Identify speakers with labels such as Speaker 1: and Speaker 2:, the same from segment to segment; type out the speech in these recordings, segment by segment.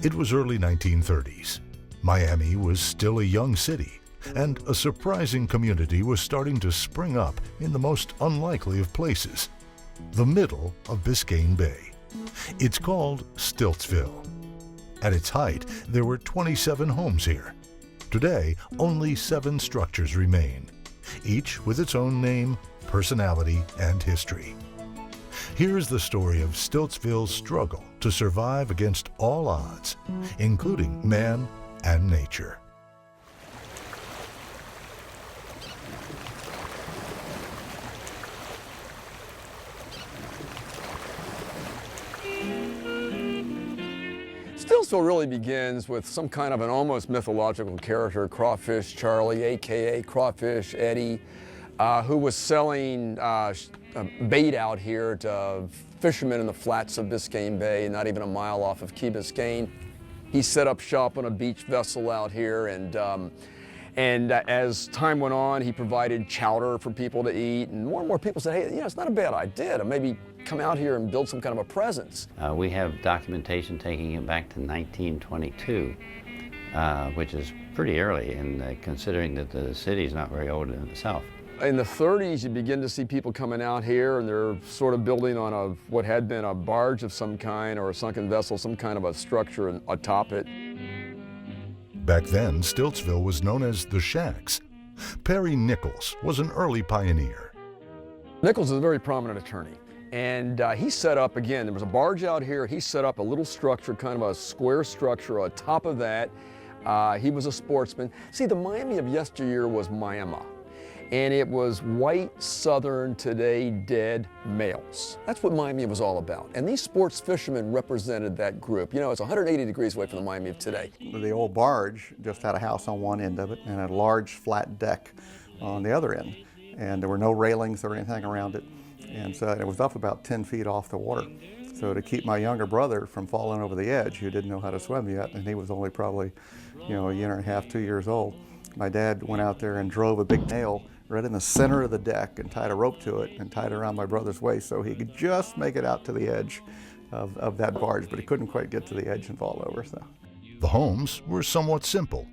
Speaker 1: It was early 1930s. Miami was still a young city, and a surprising community was starting to spring up in the most unlikely of places, the middle of Biscayne Bay. It's called Stiltsville. At its height, there were 27 homes here. Today, only 7 structures remain, each with its own name, personality, and history. Here's the story of Stiltsville's struggle to survive against all odds, including man and nature.
Speaker 2: Stiltsville really begins with some kind of an almost mythological character, Crawfish Charlie, aka Crawfish Eddie, who was selling bait out here to fishermen in the flats of Biscayne Bay, not even a mile off of Key Biscayne. He set up shop on a beach vessel out here, and as time went on, he provided chowder for people to eat, and more and more people said, hey, it's not a bad idea to maybe come out here and build some kind of a presence.
Speaker 3: We have documentation taking it back to 1922, which is pretty early, and considering that the city is not very old in itself.
Speaker 2: In the 30s, you begin to see people coming out here, and they're sort of building on what had been a barge of some kind or a sunken vessel, some kind of a structure atop it.
Speaker 1: Back then, Stiltsville was known as the Shacks. Perry Nichols was an early pioneer.
Speaker 2: Nichols is a very prominent attorney, and he set up, again, there was a barge out here, he set up a little structure, kind of a square structure on top of that. He was a sportsman. See, the Miami of yesteryear was Miami. And it was white, southern, today dead males. That's what Miami was all about. And these sports fishermen represented that group. It's 180 degrees away from the Miami of today.
Speaker 4: The old barge just had a house on one end of it and a large flat deck on the other end. And there were no railings or anything around it. And so it was up about 10 feet off the water. So to keep my younger brother from falling over the edge, who didn't know how to swim yet, and he was only probably, a year and a half, 2 years old, my dad went out there and drove a big nail right in the center of the deck and tied a rope to it and tied it around my brother's waist so he could just make it out to the edge of that barge, but he couldn't quite get to the edge and fall over. So
Speaker 1: the homes were somewhat simple.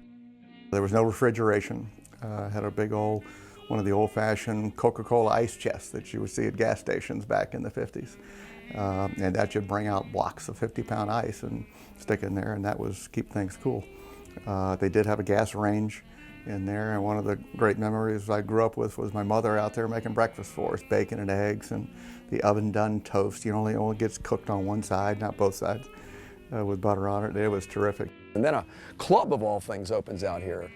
Speaker 4: There was no refrigeration. Had a big one of the old-fashioned Coca-Cola ice chests that you would see at gas stations back in the 50s. And that you'd bring out blocks of 50-pound ice and stick in there, and that was keep things cool. They did have a gas range in there, and one of the great memories I grew up with was my mother out there making breakfast for us, bacon and eggs and the oven-done toast. Only gets cooked on one side, not both sides, with butter on it. It was terrific.
Speaker 2: And then a club of all things opens out here,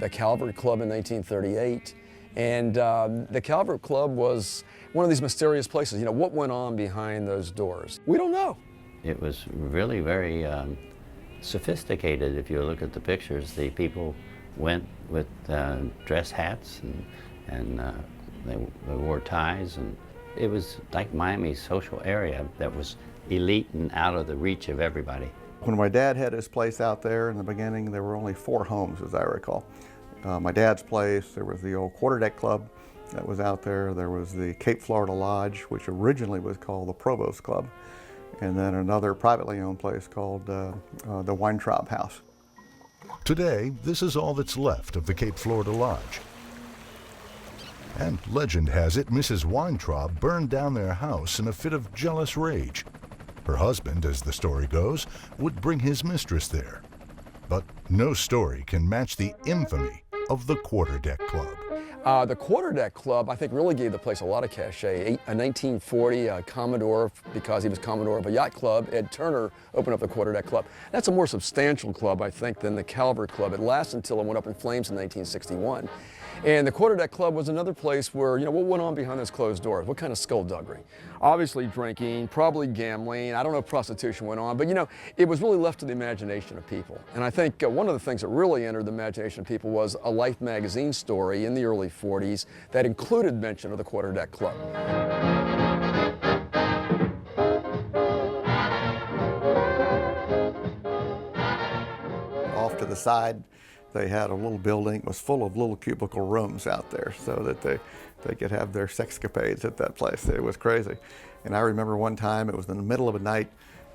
Speaker 2: the Calvert Club in 1938. And the Calvert Club was one of these mysterious places. What went on behind those doors? We don't know.
Speaker 3: It was really very sophisticated. If you look at the pictures, the people went with dress hats and they wore ties, and it was like Miami's social area that was elite and out of the reach of everybody.
Speaker 4: When my dad had his place out there in the beginning, there were only 4 homes, as I recall. My dad's place, there was the old Quarterdeck Club that was out there. There was the Cape Florida Lodge, which originally was called the Provost Club, and then another privately owned place called the Weintraub House.
Speaker 1: Today, this is all that's left of the Cape Florida Lodge. And legend has it Mrs. Weintraub burned down their house in a fit of jealous rage. Her husband, as the story goes, would bring his mistress there. But no story can match the infamy of the Quarterdeck Club.
Speaker 2: The Quarterdeck Club, I think, really gave the place a lot of cachet. In 1940, Commodore, because he was Commodore of a yacht club, Ed Turner opened up the Quarterdeck Club. That's a more substantial club, I think, than the Calvert Club. It lasted until it went up in flames in 1961. And the Quarterdeck Club was another place where, what went on behind those closed doors? What kind of skullduggery? Obviously drinking, probably gambling. I don't know if prostitution went on, but it was really left to the imagination of people. And I think one of the things that really entered the imagination of people was a Life magazine story in the early 40s that included mention of the Quarterdeck Club.
Speaker 4: Off to the side, they had a little building. It was full of little cubicle rooms out there so that they could have their sexcapades at that place. It was crazy. And I remember one time, it was in the middle of a night,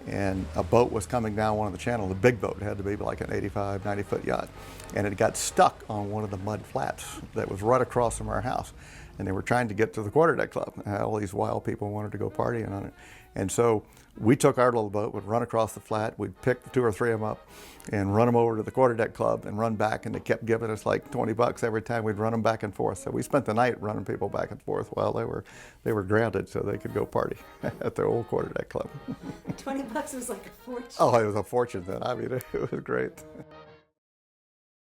Speaker 4: and a boat was coming down one of the channels, a big boat. It had to be like an 85, 90-foot yacht. And it got stuck on one of the mud flats that was right across from our house. And they were trying to get to the quarterdeck club. All these wild people wanted to go partying on it. And so we took our little boat, would run across the flat, we'd pick 2 or 3 of them up and run them over to the quarterdeck club and run back, and they kept giving us like 20 bucks every time we'd run them back and forth. So we spent the night running people back and forth while they were grounded so they could go party at their old quarterdeck club.
Speaker 5: 20 bucks was like a fortune.
Speaker 4: Oh, it was a fortune then. I mean, it was great.